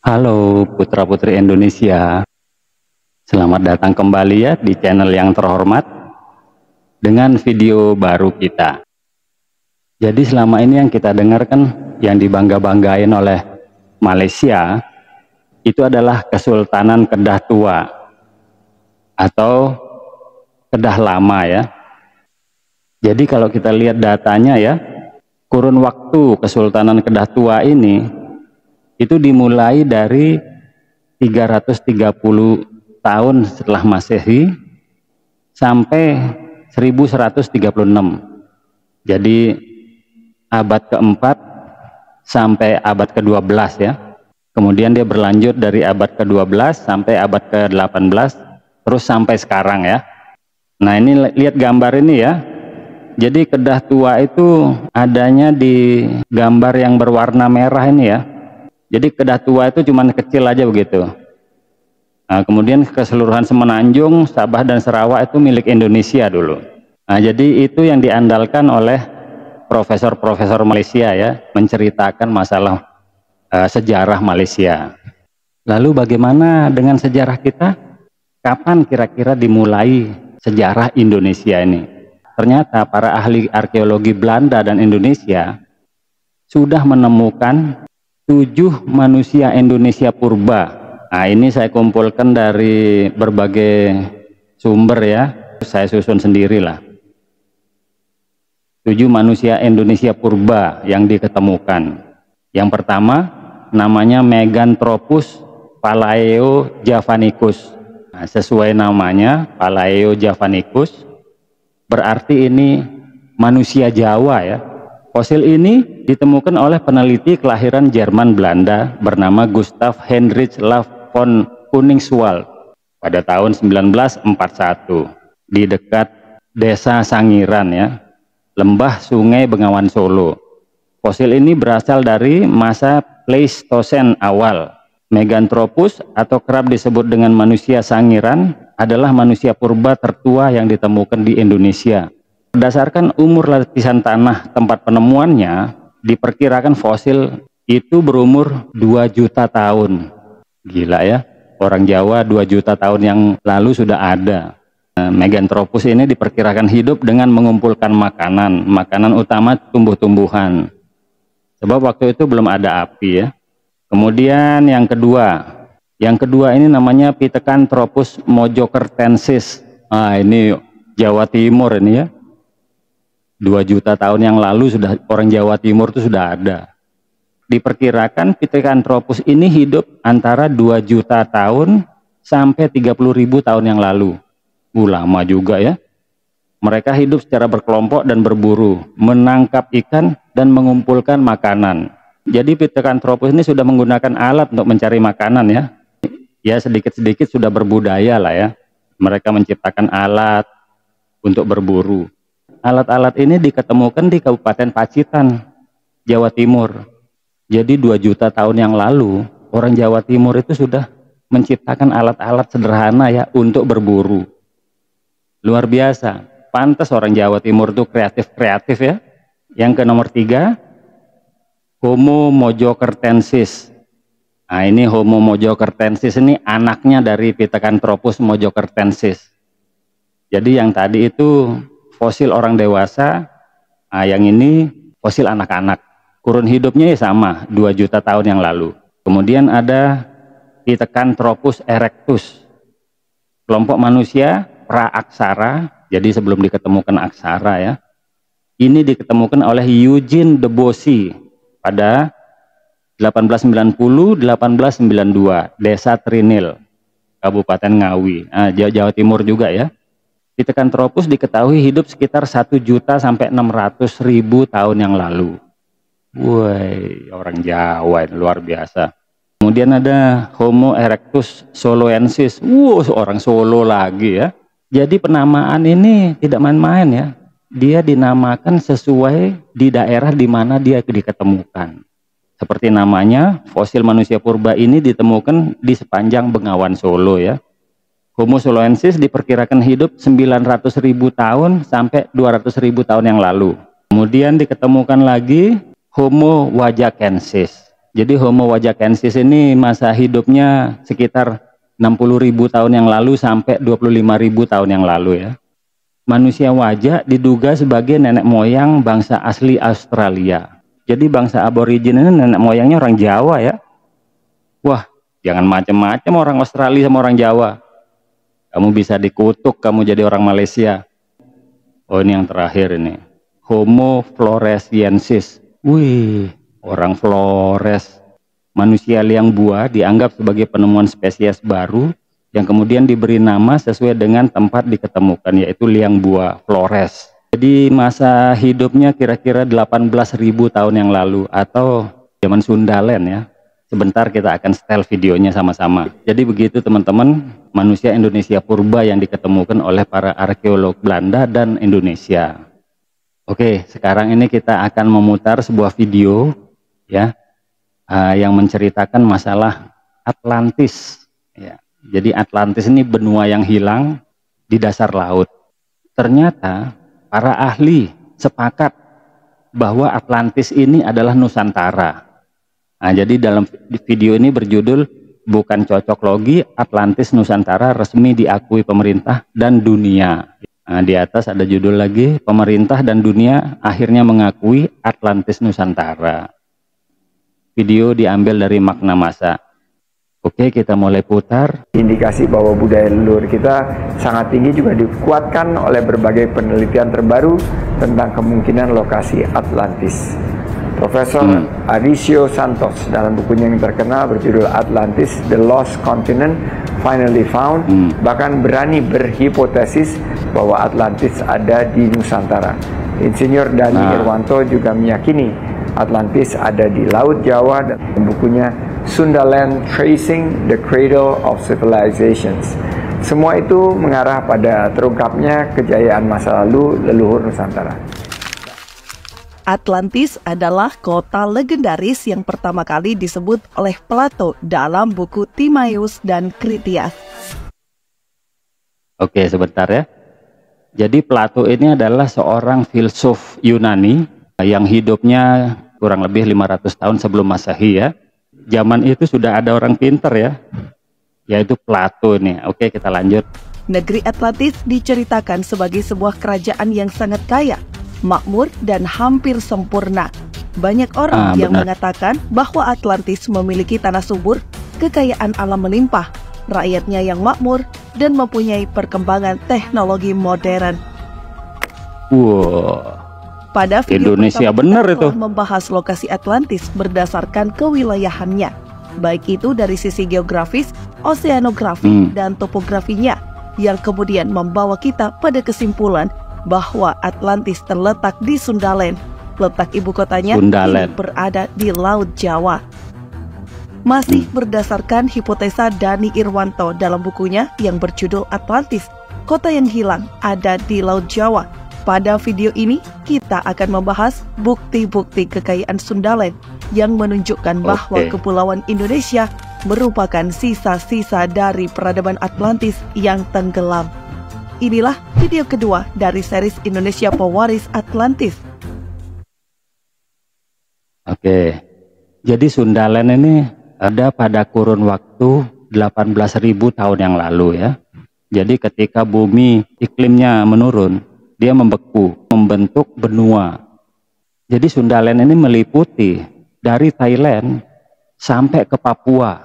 Halo putra-putri Indonesia, selamat datang kembali ya di channel yang terhormat dengan video baru kita. Jadi selama ini yang kita dengarkan, yang dibangga-banggain oleh Malaysia, itu adalah Kesultanan Kedah Tua atau Kedah Lama ya. Jadi kalau kita lihat datanya ya, kurun waktu Kesultanan Kedah Tua ini itu dimulai dari 330 tahun setelah Masehi sampai 1136. Jadi abad keempat sampai abad ke-12 ya. Kemudian dia berlanjut dari abad ke-12 sampai abad ke-18 terus sampai sekarang ya. Nah, ini lihat gambar ini ya. Jadi Kedah Tua itu adanya di gambar yang berwarna merah ini ya. Jadi Kedah Tua itu cuman kecil aja begitu. Nah, kemudian keseluruhan Semenanjung, Sabah dan Sarawak itu milik Indonesia dulu. Nah, jadi itu yang diandalkan oleh profesor-profesor Malaysia ya, menceritakan masalah sejarah Malaysia. Lalu bagaimana dengan sejarah kita? Kapan kira-kira dimulai sejarah Indonesia ini? Ternyata para ahli arkeologi Belanda dan Indonesia sudah menemukan 7 manusia Indonesia purba. Nah, ini saya kumpulkan dari berbagai sumber ya, saya susun sendirilah. 7 manusia Indonesia purba yang diketemukan. Yang pertama namanya Meganthropus palaeo-javanicus. Nah, sesuai namanya palaeo-javanicus berarti ini manusia Jawa ya. Fosil ini ditemukan oleh peneliti kelahiran Jerman Belanda bernama Gustav Heinrich Laff von Koningswald pada tahun 1941 di dekat desa Sangiran ya, lembah Sungai Bengawan Solo. Fosil ini berasal dari masa Pleistosen awal. Meganthropus atau kerap disebut dengan manusia Sangiran adalah manusia purba tertua yang ditemukan di Indonesia. Berdasarkan umur lapisan tanah tempat penemuannya, diperkirakan fosil itu berumur 2 juta tahun. Gila ya, orang Jawa 2 juta tahun yang lalu sudah ada. Meganthropus ini diperkirakan hidup dengan mengumpulkan makanan utama tumbuh-tumbuhan. Sebab waktu itu belum ada api ya. Kemudian yang kedua ini namanya Pithecanthropus mojokertensis. Ini Jawa Timur ini ya. 2 juta tahun yang lalu sudah orang Jawa Timur itu sudah ada. Diperkirakan Pithecanthropus ini hidup antara 2 juta tahun sampai 30.000 tahun yang lalu. Lama juga ya. Mereka hidup secara berkelompok dan berburu, menangkap ikan dan mengumpulkan makanan. Jadi Pithecanthropus ini sudah menggunakan alat untuk mencari makanan ya. Ya sedikit-sedikit sudah berbudaya lah ya. Mereka menciptakan alat untuk berburu. Alat-alat ini diketemukan di Kabupaten Pacitan, Jawa Timur. Jadi 2 juta tahun yang lalu, orang Jawa Timur itu sudah menciptakan alat-alat sederhana ya untuk berburu. Luar biasa. Pantas orang Jawa Timur itu kreatif ya. Yang ke nomor 3, Homo mojokertensis. Nah, ini Homo mojokertensis ini anaknya dari Pithecanthropus mojokertensis. Jadi yang tadi itu fosil orang dewasa, yang ini fosil anak-anak. Kurun hidupnya ya sama, 2 juta tahun yang lalu. Kemudian ada Pithecanthropus erectus. Kelompok manusia praaksara, jadi sebelum diketemukan aksara ya. Ini diketemukan oleh Eugene Debosy pada 1890-1892, Desa Trinil, Kabupaten Ngawi. Jawa Timur juga ya. Pithecanthropus diketahui hidup sekitar 1 juta sampai 600.000 tahun yang lalu. Woi, orang Jawa luar biasa. Kemudian ada Homo erectus soloensis. Orang Solo lagi ya. Jadi penamaan ini tidak main-main ya. Dia dinamakan sesuai di daerah di mana dia diketemukan. Seperti namanya, fosil manusia purba ini ditemukan di sepanjang Bengawan Solo ya. Homo soloensis diperkirakan hidup 900.000 tahun sampai 200.000 tahun yang lalu. Kemudian diketemukan lagi Homo wajakensis. Jadi Homo wajakensis ini masa hidupnya sekitar 60.000 tahun yang lalu sampai 25.000 tahun yang lalu ya. Manusia wajak diduga sebagai nenek moyang bangsa asli Australia. Jadi bangsa aborigin ini nenek moyangnya orang Jawa ya. Wah, jangan macam-macam orang Australia sama orang Jawa. Kamu bisa dikutuk, kamu jadi orang Malaysia. Oh, ini yang terakhir ini. Homo floresiensis. Wih, orang Flores. Manusia liang buah dianggap sebagai penemuan spesies baru yang kemudian diberi nama sesuai dengan tempat diketemukan, yaitu liang buah Flores. Jadi masa hidupnya kira-kira 18.000 tahun yang lalu atau zaman Sundaland ya. Sebentar kita akan setel videonya sama-sama. Jadi begitu teman-teman, manusia Indonesia purba yang diketemukan oleh para arkeolog Belanda dan Indonesia. Oke, sekarang ini kita akan memutar sebuah video ya yang menceritakan masalah Atlantis ya. Jadi Atlantis ini benua yang hilang di dasar laut. Ternyata para ahli sepakat bahwa Atlantis ini adalah Nusantara. Nah, jadi dalam video ini berjudul bukan cocok logi, Atlantis Nusantara resmi diakui pemerintah dan dunia. Nah, di atas ada judul lagi, pemerintah dan dunia akhirnya mengakui Atlantis Nusantara. Video diambil dari Makna Masa. Oke, kita mulai putar. Indikasi bahwa budaya leluhur kita sangat tinggi juga dikuatkan oleh berbagai penelitian terbaru tentang kemungkinan lokasi Atlantis. Profesor Aricio Santos dalam bukunya yang terkenal berjudul Atlantis, The Lost Continent Finally Found, bahkan berani berhipotesis bahwa Atlantis ada di Nusantara. Insinyur Dani Irwanto juga meyakini Atlantis ada di Laut Jawa dan bukunya Sundaland Tracing the Cradle of Civilizations. Semua itu mengarah pada terungkapnya kejayaan masa lalu leluhur Nusantara. Atlantis adalah kota legendaris yang pertama kali disebut oleh Plato dalam buku Timaeus dan Critias. Oke, sebentar ya. Jadi Plato ini adalah seorang filsuf Yunani yang hidupnya kurang lebih 500 tahun sebelum Masehi ya. Zaman itu sudah ada orang pinter ya, yaitu Plato nih. Oke, kita lanjut. Negeri Atlantis diceritakan sebagai sebuah kerajaan yang sangat kaya, makmur dan hampir sempurna. Banyak orang yang mengatakan bahwa Atlantis memiliki tanah subur, kekayaan alam melimpah, rakyatnya yang makmur, dan mempunyai perkembangan teknologi modern. Wow. Pada video Indonesia benar itu membahas lokasi Atlantis berdasarkan kewilayahannya, baik itu dari sisi geografis, oseanografi, dan topografinya, yang kemudian membawa kita pada kesimpulan bahwa Atlantis terletak di Sundaland. Letak ibu kotanya berada di Laut Jawa. Masih berdasarkan hipotesa Dani Irwanto dalam bukunya yang berjudul Atlantis, kota yang hilang ada di Laut Jawa. Pada video ini, kita akan membahas bukti-bukti kekayaan Sundaland yang menunjukkan bahwa Kepulauan Indonesia merupakan sisa-sisa dari peradaban Atlantis yang tenggelam. Inilah video kedua dari series Indonesia Pewaris Atlantis. Oke, jadi Sundaland ini ada pada kurun waktu 18.000 tahun yang lalu ya. Jadi ketika bumi iklimnya menurun, dia membeku, membentuk benua. Jadi Sundaland ini meliputi dari Thailand sampai ke Papua.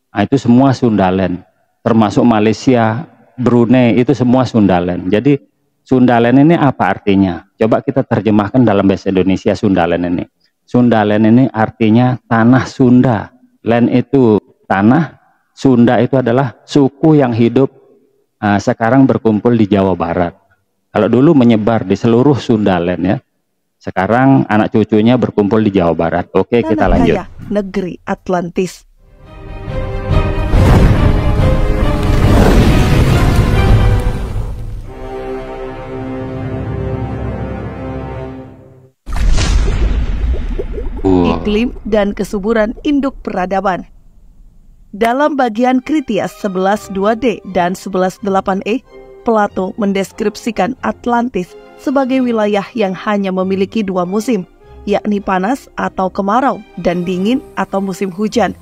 Nah, itu semua Sundaland, termasuk Malaysia, Brunei, itu semua Sundaland. Jadi Sundaland ini apa artinya? Coba kita terjemahkan dalam bahasa Indonesia Sundaland ini. Sundaland ini artinya tanah Sunda. Land itu tanah, Sunda itu adalah suku yang hidup sekarang berkumpul di Jawa Barat. Kalau dulu menyebar di seluruh Sundaland ya. Sekarang anak cucunya berkumpul di Jawa Barat. Oke, kita lanjut. Negeri Atlantis. Iklim dan kesuburan induk peradaban. Dalam bagian Critias 11.2d dan 11.8e, Plato mendeskripsikan Atlantis sebagai wilayah yang hanya memiliki dua musim, yakni panas atau kemarau dan dingin atau musim hujan.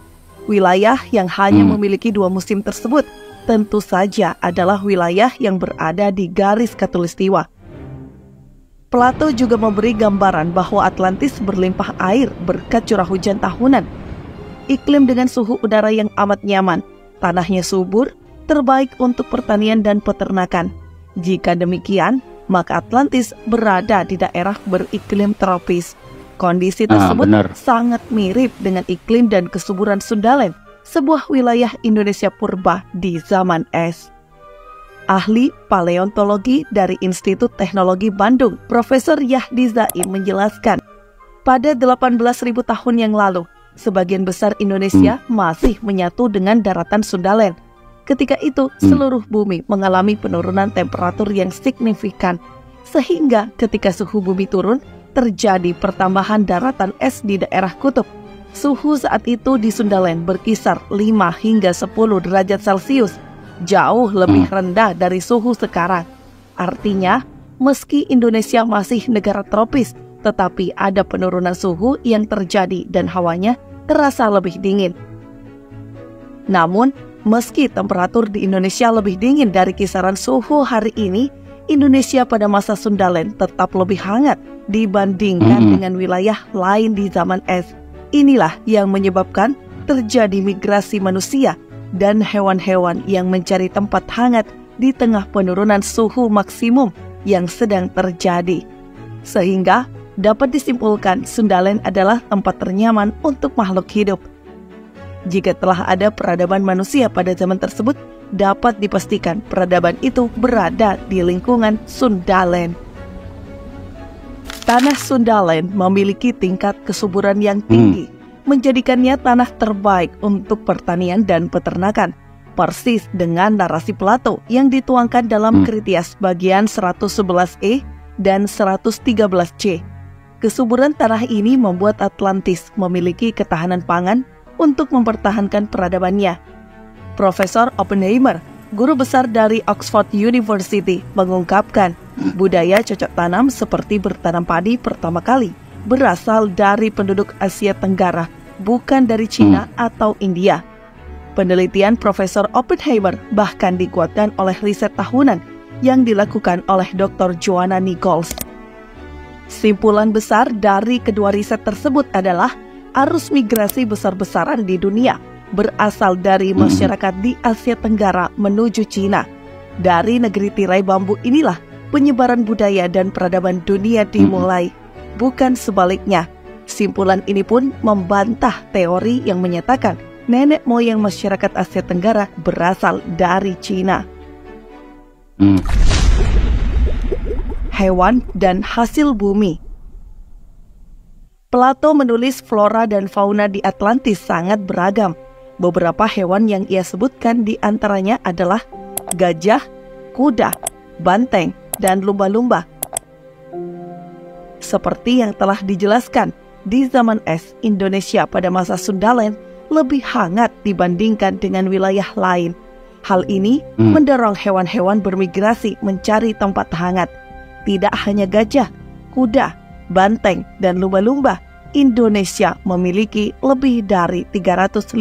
Wilayah yang hanya memiliki dua musim tersebut tentu saja adalah wilayah yang berada di garis khatulistiwa. Plato juga memberi gambaran bahwa Atlantis berlimpah air berkat curah hujan tahunan. Iklim dengan suhu udara yang amat nyaman, tanahnya subur, terbaik untuk pertanian dan peternakan. Jika demikian, maka Atlantis berada di daerah beriklim tropis. Kondisi tersebut sangat mirip dengan iklim dan kesuburan Sundaland, sebuah wilayah Indonesia purba di zaman es. Ahli paleontologi dari Institut Teknologi Bandung, Profesor Yahdi Zaim menjelaskan, pada 18.000 tahun yang lalu, sebagian besar Indonesia masih menyatu dengan daratan Sundaland. Ketika itu, seluruh bumi mengalami penurunan temperatur yang signifikan, sehingga ketika suhu bumi turun, terjadi pertambahan daratan es di daerah kutub. Suhu saat itu di Sundaland berkisar 5 hingga 10 derajat Celcius, jauh lebih rendah dari suhu sekarang. Artinya, meski Indonesia masih negara tropis, tetapi ada penurunan suhu yang terjadi dan hawanya terasa lebih dingin. Namun, meski temperatur di Indonesia lebih dingin dari kisaran suhu hari ini, Indonesia pada masa Sundaland tetap lebih hangat dibandingkan dengan wilayah lain di zaman es. Inilah yang menyebabkan terjadi migrasi manusia dan hewan-hewan yang mencari tempat hangat di tengah penurunan suhu maksimum yang sedang terjadi. Sehingga dapat disimpulkan Sundaland adalah tempat ternyaman untuk makhluk hidup. Jika telah ada peradaban manusia pada zaman tersebut, dapat dipastikan peradaban itu berada di lingkungan Sundaland. Tanah Sundaland memiliki tingkat kesuburan yang tinggi, menjadikannya tanah terbaik untuk pertanian dan peternakan, persis dengan narasi Plato yang dituangkan dalam Kritias bagian 111e dan 113c. Kesuburan tanah ini membuat Atlantis memiliki ketahanan pangan untuk mempertahankan peradabannya. Profesor Oppenheimer, guru besar dari Oxford University, mengungkapkan budaya cocok tanam seperti bertanam padi pertama kali berasal dari penduduk Asia Tenggara, bukan dari Cina atau India. Penelitian Profesor Oppenheimer bahkan dikuatkan oleh riset tahunan yang dilakukan oleh Dr. Joanna Nichols. Simpulan besar dari kedua riset tersebut adalah arus migrasi besar-besaran di dunia berasal dari masyarakat di Asia Tenggara menuju Cina. Dari negeri tirai bambu inilah penyebaran budaya dan peradaban dunia dimulai, bukan sebaliknya. Simpulan ini pun membantah teori yang menyatakan nenek moyang masyarakat Asia Tenggara berasal dari Cina. Hewan dan hasil bumi. Plato menulis flora dan fauna di Atlantis sangat beragam. Beberapa hewan yang ia sebutkan di antaranya adalah gajah, kuda, banteng, dan lumba-lumba. Seperti yang telah dijelaskan, di zaman es, Indonesia pada masa Sundaland lebih hangat dibandingkan dengan wilayah lain. Hal ini mendorong hewan-hewan bermigrasi mencari tempat hangat. Tidak hanya gajah, kuda, banteng, dan lumba-lumba, Indonesia memiliki lebih dari 350.000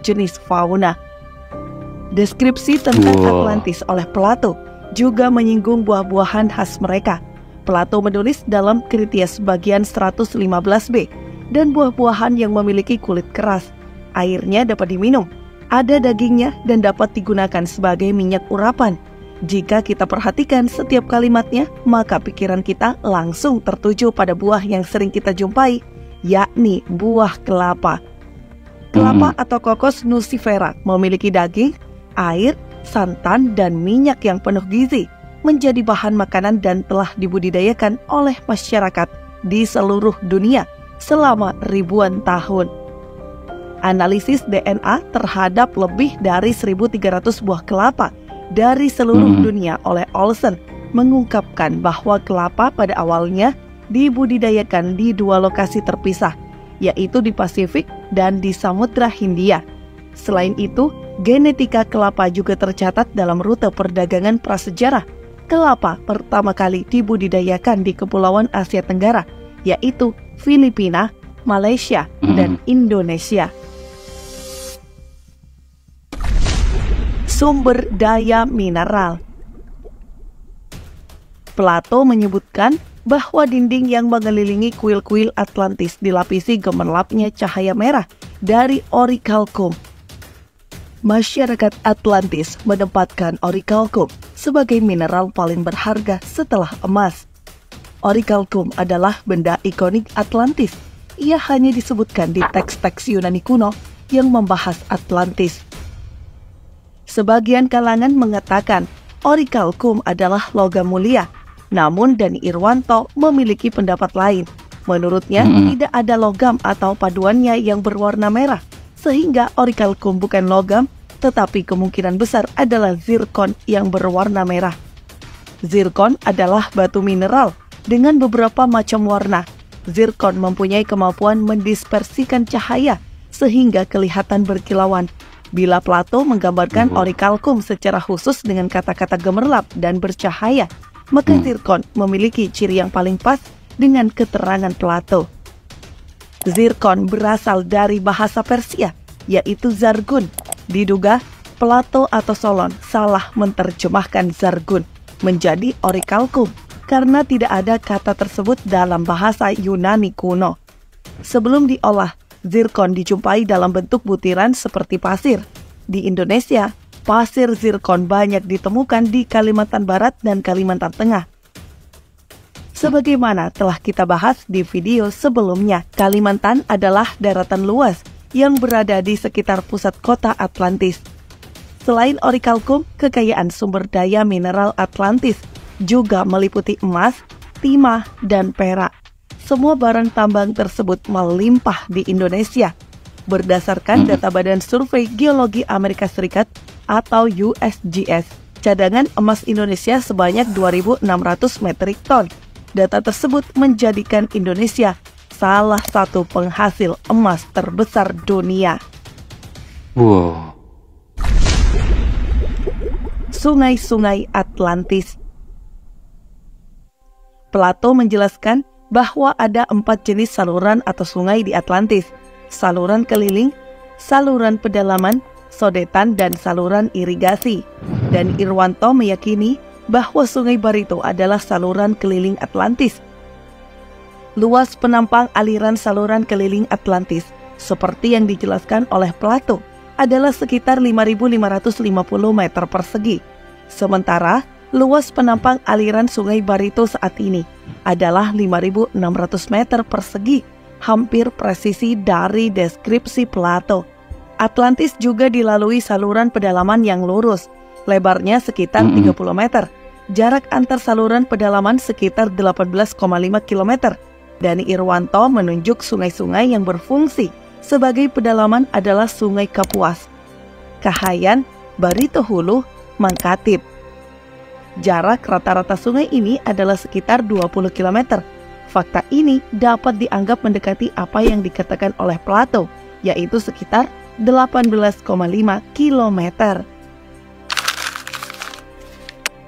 jenis fauna. Deskripsi tentang Atlantis oleh Plato juga menyinggung buah-buahan khas mereka. Plato menulis dalam Kritias bagian 115b, dan buah-buahan yang memiliki kulit keras. Airnya dapat diminum, ada dagingnya, dan dapat digunakan sebagai minyak urapan. Jika kita perhatikan setiap kalimatnya, maka pikiran kita langsung tertuju pada buah yang sering kita jumpai, yakni buah kelapa. Kelapa atau kokos nucifera memiliki daging, air, santan, dan minyak yang penuh gizi, menjadi bahan makanan dan telah dibudidayakan oleh masyarakat di seluruh dunia selama ribuan tahun. Analisis DNA terhadap lebih dari 1.300 buah kelapa dari seluruh dunia oleh Olsen mengungkapkan bahwa kelapa pada awalnya dibudidayakan di dua lokasi terpisah, yaitu di Pasifik dan di Samudra Hindia. Selain itu, genetika kelapa juga tercatat dalam rute perdagangan prasejarah. Kelapa pertama kali dibudidayakan di Kepulauan Asia Tenggara, yaitu Filipina, Malaysia, dan Indonesia. Sumber daya mineral. Plato menyebutkan bahwa dinding yang mengelilingi kuil-kuil Atlantis dilapisi gemerlapnya cahaya merah dari orichalcum. Masyarakat Atlantis menempatkan orichalcum sebagai mineral paling berharga setelah emas. Orichalcum adalah benda ikonik Atlantis. Ia hanya disebutkan di teks-teks Yunani kuno yang membahas Atlantis. Sebagian kalangan mengatakan orichalcum adalah logam mulia. Namun Dani Irwanto memiliki pendapat lain. Menurutnya tidak ada logam atau paduannya yang berwarna merah, sehingga orichalcum bukan logam, tetapi kemungkinan besar adalah zirkon yang berwarna merah. Zirkon adalah batu mineral dengan beberapa macam warna. Zirkon mempunyai kemampuan mendispersikan cahaya sehingga kelihatan berkilauan. Bila Plato menggambarkan orichalcum secara khusus dengan kata-kata gemerlap dan bercahaya, maka zirkon memiliki ciri yang paling pas dengan keterangan Plato. Zirkon berasal dari bahasa Persia, yaitu zargun. Diduga Plato atau Solon salah menerjemahkan zargun menjadi orichalcum karena tidak ada kata tersebut dalam bahasa Yunani kuno. Sebelum diolah, zirkon dijumpai dalam bentuk butiran seperti pasir. Di Indonesia, pasir zirkon banyak ditemukan di Kalimantan Barat dan Kalimantan Tengah. Sebagaimana telah kita bahas di video sebelumnya, Kalimantan adalah daratan luas yang berada di sekitar pusat kota Atlantis. Selain orichalcum, kekayaan sumber daya mineral Atlantis juga meliputi emas, timah, dan perak. Semua barang tambang tersebut melimpah di Indonesia. Berdasarkan data Badan Survei Geologi Amerika Serikat atau USGS, cadangan emas Indonesia sebanyak 2.600 metrik ton. Data tersebut menjadikan Indonesia salah satu penghasil emas terbesar dunia. Wow. Sungai-sungai Atlantis. Plato menjelaskan bahwa ada 4 jenis saluran atau sungai di Atlantis: saluran keliling, saluran pedalaman, sodetan, dan saluran irigasi. Dan Irwanto meyakini bahwa Sungai Barito adalah saluran keliling Atlantis. Luas penampang aliran saluran keliling Atlantis, seperti yang dijelaskan oleh Plato, adalah sekitar 5.550 meter persegi. Sementara luas penampang aliran Sungai Barito saat ini adalah 5.600 meter persegi, hampir presisi dari deskripsi Plato. Atlantis juga dilalui saluran pedalaman yang lurus, lebarnya sekitar 30 meter. Jarak antar saluran pedalaman sekitar 18,5 km. Dani Irwanto menunjuk sungai-sungai yang berfungsi sebagai pedalaman adalah Sungai Kapuas, Kahayan, Barito Hulu, Mangkatip. Jarak rata-rata sungai ini adalah sekitar 20 km. Fakta ini dapat dianggap mendekati apa yang dikatakan oleh Plato, yaitu sekitar 18,5 km.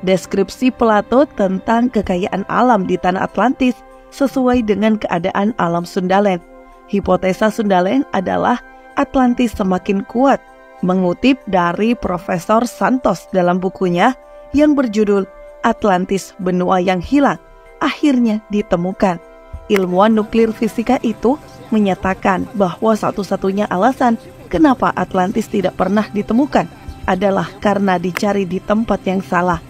Deskripsi Plato tentang kekayaan alam di tanah Atlantis sesuai dengan keadaan alam Sundaland. Hipotesa Sundaland adalah Atlantis semakin kuat, mengutip dari Profesor Santos dalam bukunya yang berjudul Atlantis Benua yang Hilang akhirnya ditemukan. Ilmuwan nuklir fisika itu menyatakan bahwa satu-satunya alasan kenapa Atlantis tidak pernah ditemukan adalah karena dicari di tempat yang salah.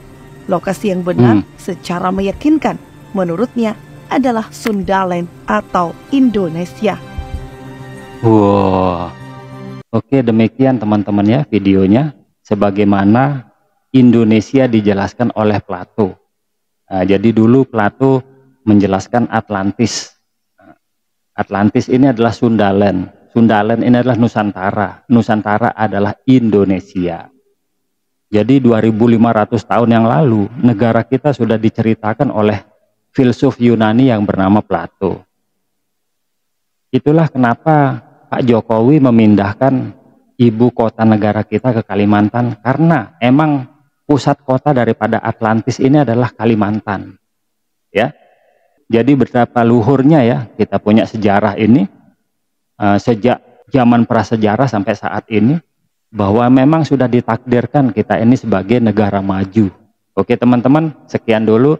Lokasi yang benar secara meyakinkan menurutnya adalah Sundaland atau Indonesia. Wow. Oke, demikian teman-teman ya videonya sebagaimana Indonesia dijelaskan oleh Plato. Nah, jadi dulu Plato menjelaskan Atlantis. Atlantis ini adalah Sundaland. Sundaland ini adalah Nusantara. Nusantara adalah Indonesia. Jadi 2.500 tahun yang lalu negara kita sudah diceritakan oleh filsuf Yunani yang bernama Plato. Itulah kenapa Pak Jokowi memindahkan ibu kota negara kita ke Kalimantan, karena emang pusat kota daripada Atlantis ini adalah Kalimantan. Ya. Jadi betapa luhurnya ya kita punya sejarah ini sejak zaman prasejarah sampai saat ini, bahwa memang sudah ditakdirkan kita ini sebagai negara maju. Oke teman-teman, sekian dulu